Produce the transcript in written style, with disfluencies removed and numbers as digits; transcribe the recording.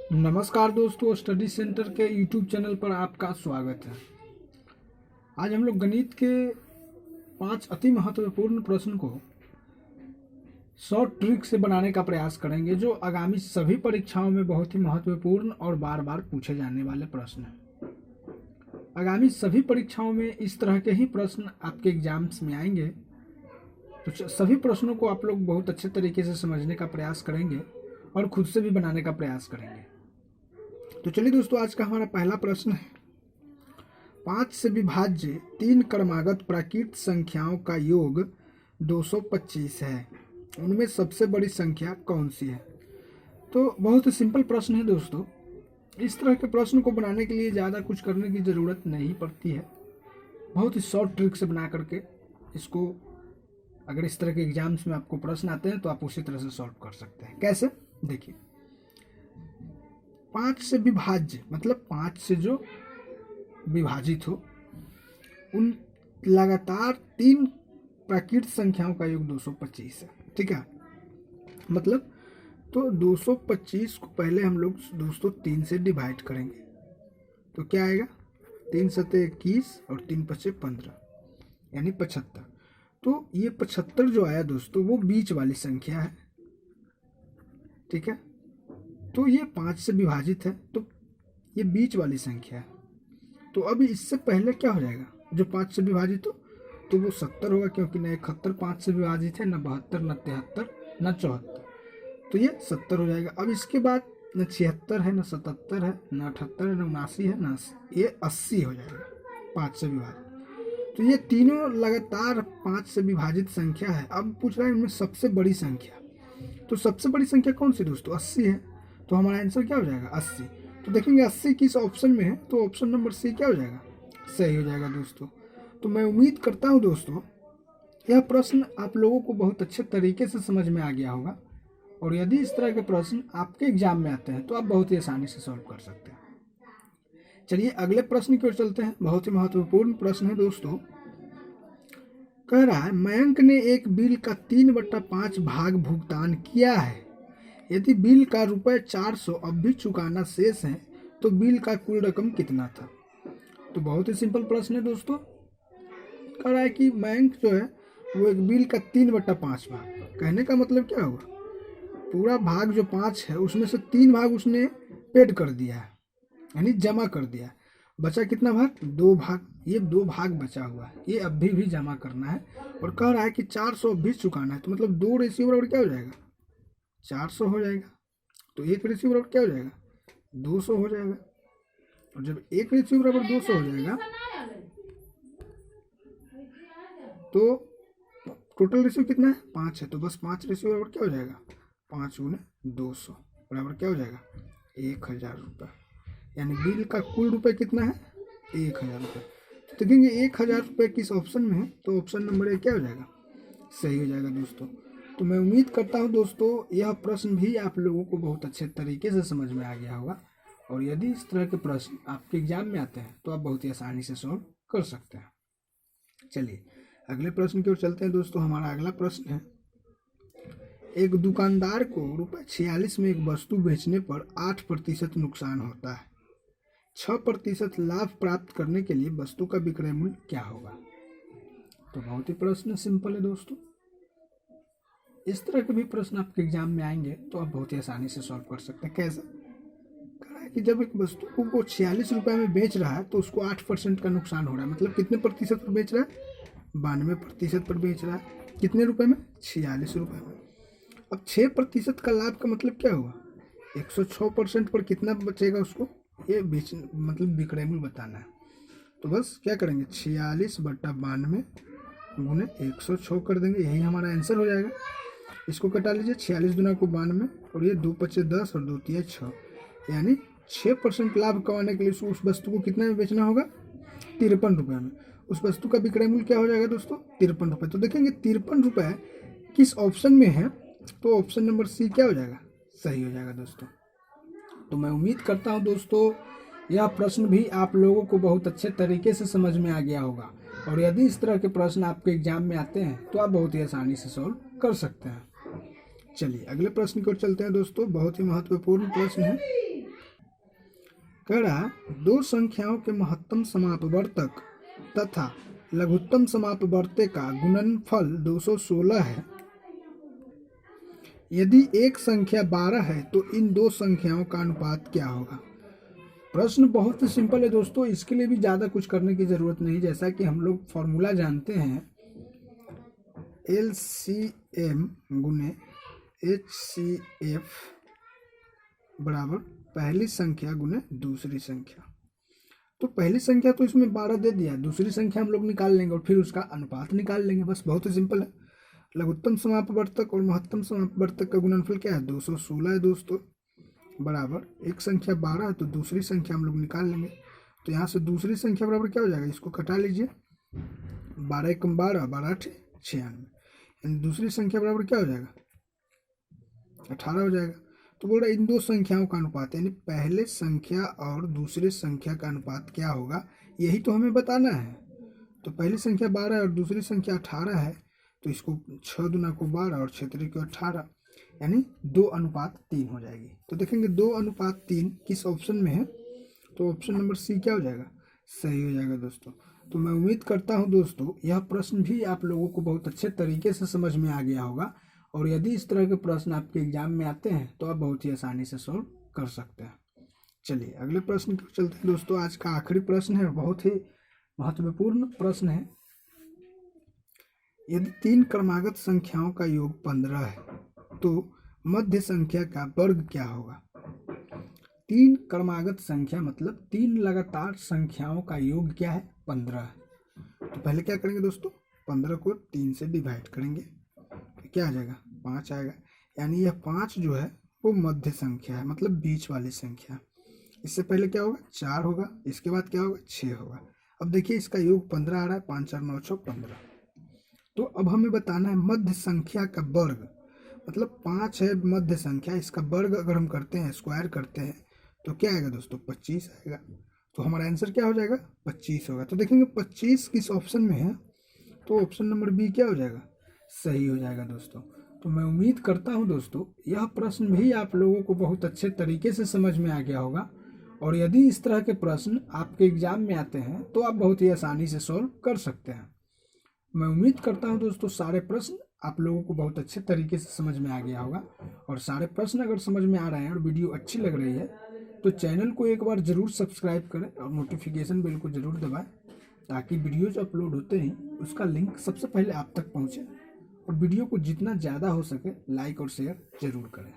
नमस्कार दोस्तों, study centre के यूट्यूब चैनल पर आपका स्वागत है। आज हम लोग गणित के 5 अति महत्वपूर्ण प्रश्न को शॉर्ट ट्रिक से बनाने का प्रयास करेंगे, जो आगामी सभी परीक्षाओं में बहुत ही महत्वपूर्ण और बार बार पूछे जाने वाले प्रश्न हैं। आगामी सभी परीक्षाओं में इस तरह के ही प्रश्न आपके एग्जाम्स में आएंगे, तो सभी प्रश्नों को आप लोग बहुत अच्छे तरीके से समझने का प्रयास करेंगे और खुद से भी बनाने का प्रयास करेंगे। तो चलिए दोस्तों, आज का हमारा पहला प्रश्न है, 5 से विभाज्य 3 क्रमागत प्राकृत संख्याओं का योग 225 है, उनमें सबसे बड़ी संख्या कौन सी है। तो बहुत ही सिंपल प्रश्न है दोस्तों। इस तरह के प्रश्न को बनाने के लिए ज़्यादा कुछ करने की ज़रूरत नहीं पड़ती है। बहुत ही शॉर्ट ट्रिक से बना करके इसको, अगर इस तरह के एग्जाम्स में आपको प्रश्न आते हैं तो आप उसी तरह से सॉल्व कर सकते हैं। कैसे, देखिए, 5 से विभाज्य मतलब 5 से जो विभाजित हो, उन लगातार 3 प्राकृत संख्याओं का योग 225 है। ठीक है, मतलब तो 225 को पहले हम लोग दोस्तों 3 से डिवाइड करेंगे तो क्या आएगा, 3 सते 21 और 3 पचे 15 यानी 75। तो ये 75 जो आया दोस्तों वो बीच वाली संख्या है। ठीक है, तो ये 5 से विभाजित है तो ये बीच वाली संख्या है। तो अभी इससे पहले क्या हो जाएगा, जो 5 से विभाजित हो तो वो 70 होगा, क्योंकि न 71 5 से विभाजित है, न 72, न 73, न 74, तो ये 70 हो जाएगा। अब इसके बाद न 76 है, न 77 है, न 78 है, न 79 है, न 80, ये 80 हो जाएगा 5 से विभाजित। तो ये तीनों लगातार 5 से विभाजित संख्या है। अब पूछ रहा है इनमें सबसे बड़ी संख्या, तो सबसे बड़ी संख्या कौन सी दोस्तों, 80 है। तो हमारा आंसर क्या हो जाएगा, 80। तो देखेंगे 80 किस ऑप्शन में है, तो ऑप्शन नंबर सी क्या हो जाएगा, सही हो जाएगा दोस्तों। तो मैं उम्मीद करता हूं दोस्तों यह प्रश्न आप लोगों को बहुत अच्छे तरीके से समझ में आ गया होगा, और यदि इस तरह के प्रश्न आपके एग्जाम में आते हैं तो आप बहुत ही आसानी से सॉल्व कर सकते हैं। चलिए अगले प्रश्न की ओर चलते हैं। बहुत ही महत्वपूर्ण प्रश्न है दोस्तों। कह रहा है, मयंक ने एक बिल का 3/5 भाग भुगतान किया है। यदि बिल का ₹400 अब भी चुकाना शेष है तो बिल का कुल रकम कितना था। तो बहुत ही सिंपल प्रश्न है दोस्तों। कह रहा है कि मयंक जो है वो एक बिल का 3/5 भाग, कहने का मतलब क्या हुआ, पूरा भाग जो 5 है उसमें से 3 भाग उसने पेड कर दिया है, यानी जमा कर दिया। बचा कितना भाग, 2 भाग। ये 2 भाग बचा हुआ है, ये अभी भी जमा करना है। और कह रहा है कि 400 भी चुकाना है, तो मतलब 2 रेशियो बराबर क्या हो जाएगा, 400 हो जाएगा। तो 1 रेशियो बराबर क्या हो जाएगा, 200 हो जाएगा। और जब 1 रेशियो बराबर 200 हो जाएगा तो टोटल रेशियो कितना है, 5 है। तो बस 5 रेशियो बराबर क्या हो जाएगा, 5 गुने 200 बराबर क्या हो जाएगा, 1000 रुपये। यानी बिल का कुल रुपये कितना है, 1000 रुपये। तो देखेंगे 1000 रुपये किस ऑप्शन में है, तो ऑप्शन नंबर 1 क्या हो जाएगा, सही हो जाएगा दोस्तों। तो मैं उम्मीद करता हूं दोस्तों यह प्रश्न भी आप लोगों को बहुत अच्छे तरीके से समझ में आ गया होगा, और यदि इस तरह के प्रश्न आपके एग्जाम में आते हैं तो आप बहुत ही आसानी से सॉल्व कर सकते हैं। चलिए अगले प्रश्न की ओर चलते हैं दोस्तों। हमारा अगला प्रश्न है, एक दुकानदार को ₹46 में एक वस्तु बेचने पर 8% नुकसान होता है। 6% लाभ प्राप्त करने के लिए वस्तु का विक्रय मूल्य क्या होगा। तो बहुत ही प्रश्न सिंपल है दोस्तों। इस तरह के भी प्रश्न आपके एग्जाम में आएंगे तो आप बहुत ही आसानी से सॉल्व कर सकते हैं। कैसे, कह रहा है कि जब एक वस्तु को वो 46 रुपये में बेच रहा है तो उसको 8% का नुकसान हो रहा है। मतलब कितने प्रतिशत पर बेच रहा है, 92% पर बेच रहा है। कितने रुपए में, 46 रुपये में। अब 6% का लाभ का मतलब क्या हुआ, 106% पर कितना बचेगा उसको, ये बेच मतलब विक्रय मूल्य बताना है। तो बस क्या करेंगे, 46/92 गुने 106 कर देंगे, यही हमारा आंसर हो जाएगा। इसको कटा लीजिए, 46 दूना को 92 और ये 2 पचे 10 और 2 तिया 6, यानी 6% लाभ कमाने के लिए उस वस्तु को कितना में बेचना होगा, 53 रुपये में। उस वस्तु का विक्रय मूल्य क्या हो जाएगा दोस्तों, 53 रुपये। तो देखेंगे 53 रुपये किस ऑप्शन में है, तो ऑप्शन नंबर सी क्या हो जाएगा, सही हो जाएगा दोस्तों। तो मैं उम्मीद करता हूं दोस्तों यह प्रश्न भी आप लोगों को बहुत अच्छे तरीके से समझ में आ गया होगा, और यदि इस तरह के प्रश्न आपके एग्जाम में आते हैं तो आप बहुत ही आसानी से सॉल्व कर सकते हैं। चलिए अगले प्रश्न की ओर चलते हैं दोस्तों। बहुत ही महत्वपूर्ण प्रश्न है। कह रहा है दो संख्याओं के महत्तम समापवर्तक तथा लघुत्तम समापवर्तक का गुणनफल 216 है। यदि एक संख्या 12 है तो इन दो संख्याओं का अनुपात क्या होगा। प्रश्न बहुत ही सिंपल है दोस्तों, इसके लिए भी ज़्यादा कुछ करने की ज़रूरत नहीं। जैसा कि हम लोग फॉर्मूला जानते हैं, LCM गुने HCF बराबर पहली संख्या गुने दूसरी संख्या। तो पहली संख्या तो इसमें 12 दे दिया, दूसरी संख्या हम लोग निकाल लेंगे और फिर उसका अनुपात निकाल लेंगे। बस बहुत ही सिंपल है। लघुत्तम समापवर्तक और महत्तम समापवर्तक का गुणनफल क्या है, 216 है दोस्तों, बराबर एक संख्या 12 है तो दूसरी संख्या हम लोग निकाल लेंगे। तो यहाँ से दूसरी संख्या बराबर क्या हो जाएगा, इसको कटा लीजिए, 12 एकम 12, 12 8 96, यानी दूसरी संख्या बराबर क्या हो जाएगा, 18 हो जाएगा। तो बोल रहा है इन दो संख्याओं का अनुपात, यानी पहले संख्या और दूसरे संख्या का अनुपात क्या होगा, यही तो हमें बताना है। तो पहली संख्या 12 है और दूसरी संख्या 18 है, तो इसको 6 दूना को 12 और 6 को 18, यानी 2:3 हो जाएगी। तो देखेंगे 2:3 किस ऑप्शन में है, तो ऑप्शन नंबर सी क्या हो जाएगा, सही हो जाएगा दोस्तों। तो मैं उम्मीद करता हूं दोस्तों यह प्रश्न भी आप लोगों को बहुत अच्छे तरीके से समझ में आ गया होगा, और यदि इस तरह के प्रश्न आपके एग्जाम में आते हैं तो आप बहुत ही आसानी से सॉल्व कर सकते हैं। चलिए अगले प्रश्न पर चलते हैं दोस्तों। आज का आखिरी प्रश्न है, बहुत ही महत्वपूर्ण प्रश्न है। यदि 3 क्रमागत संख्याओं का योग 15 है तो मध्य संख्या का वर्ग क्या होगा। 3 क्रमागत संख्या मतलब 3 लगातार संख्याओं का योग क्या है, 15 है। तो पहले क्या करेंगे दोस्तों, 15 को 3 से डिवाइड करेंगे तो क्या आ जाएगा, 5 आएगा। यानी यह 5 जो है वो मध्य संख्या है, मतलब बीच वाली संख्या। इससे पहले क्या होगा, 4 होगा, इसके बाद क्या होगा, 6 होगा। अब देखिए इसका योग 15 आ रहा है, 5 4 9 6 15। तो अब हमें बताना है मध्य संख्या का वर्ग, मतलब 5 है मध्य संख्या, इसका वर्ग अगर हम करते हैं, स्क्वायर करते हैं तो क्या आएगा दोस्तों, 25 आएगा। तो हमारा आंसर क्या हो जाएगा, 25 होगा। तो देखेंगे 25 किस ऑप्शन में है, तो ऑप्शन नंबर बी क्या हो जाएगा, सही हो जाएगा दोस्तों। तो मैं उम्मीद करता हूं दोस्तों यह प्रश्न भी आप लोगों को बहुत अच्छे तरीके से समझ में आ गया होगा, और यदि इस तरह के प्रश्न आपके एग्जाम में आते हैं तो आप बहुत ही आसानी से सॉल्व कर सकते हैं। मैं उम्मीद करता हूं दोस्तों सारे प्रश्न आप लोगों को बहुत अच्छे तरीके से समझ में आ गया होगा, और सारे प्रश्न अगर समझ में आ रहे हैं और वीडियो अच्छी लग रही है तो चैनल को एक बार ज़रूर सब्सक्राइब करें और नोटिफिकेशन बेल को ज़रूर दबाएं, ताकि वीडियोज अपलोड होते ही उसका लिंक सबसे पहले आप तक पहुंचे। और वीडियो को जितना ज़्यादा हो सके लाइक और शेयर ज़रूर करें।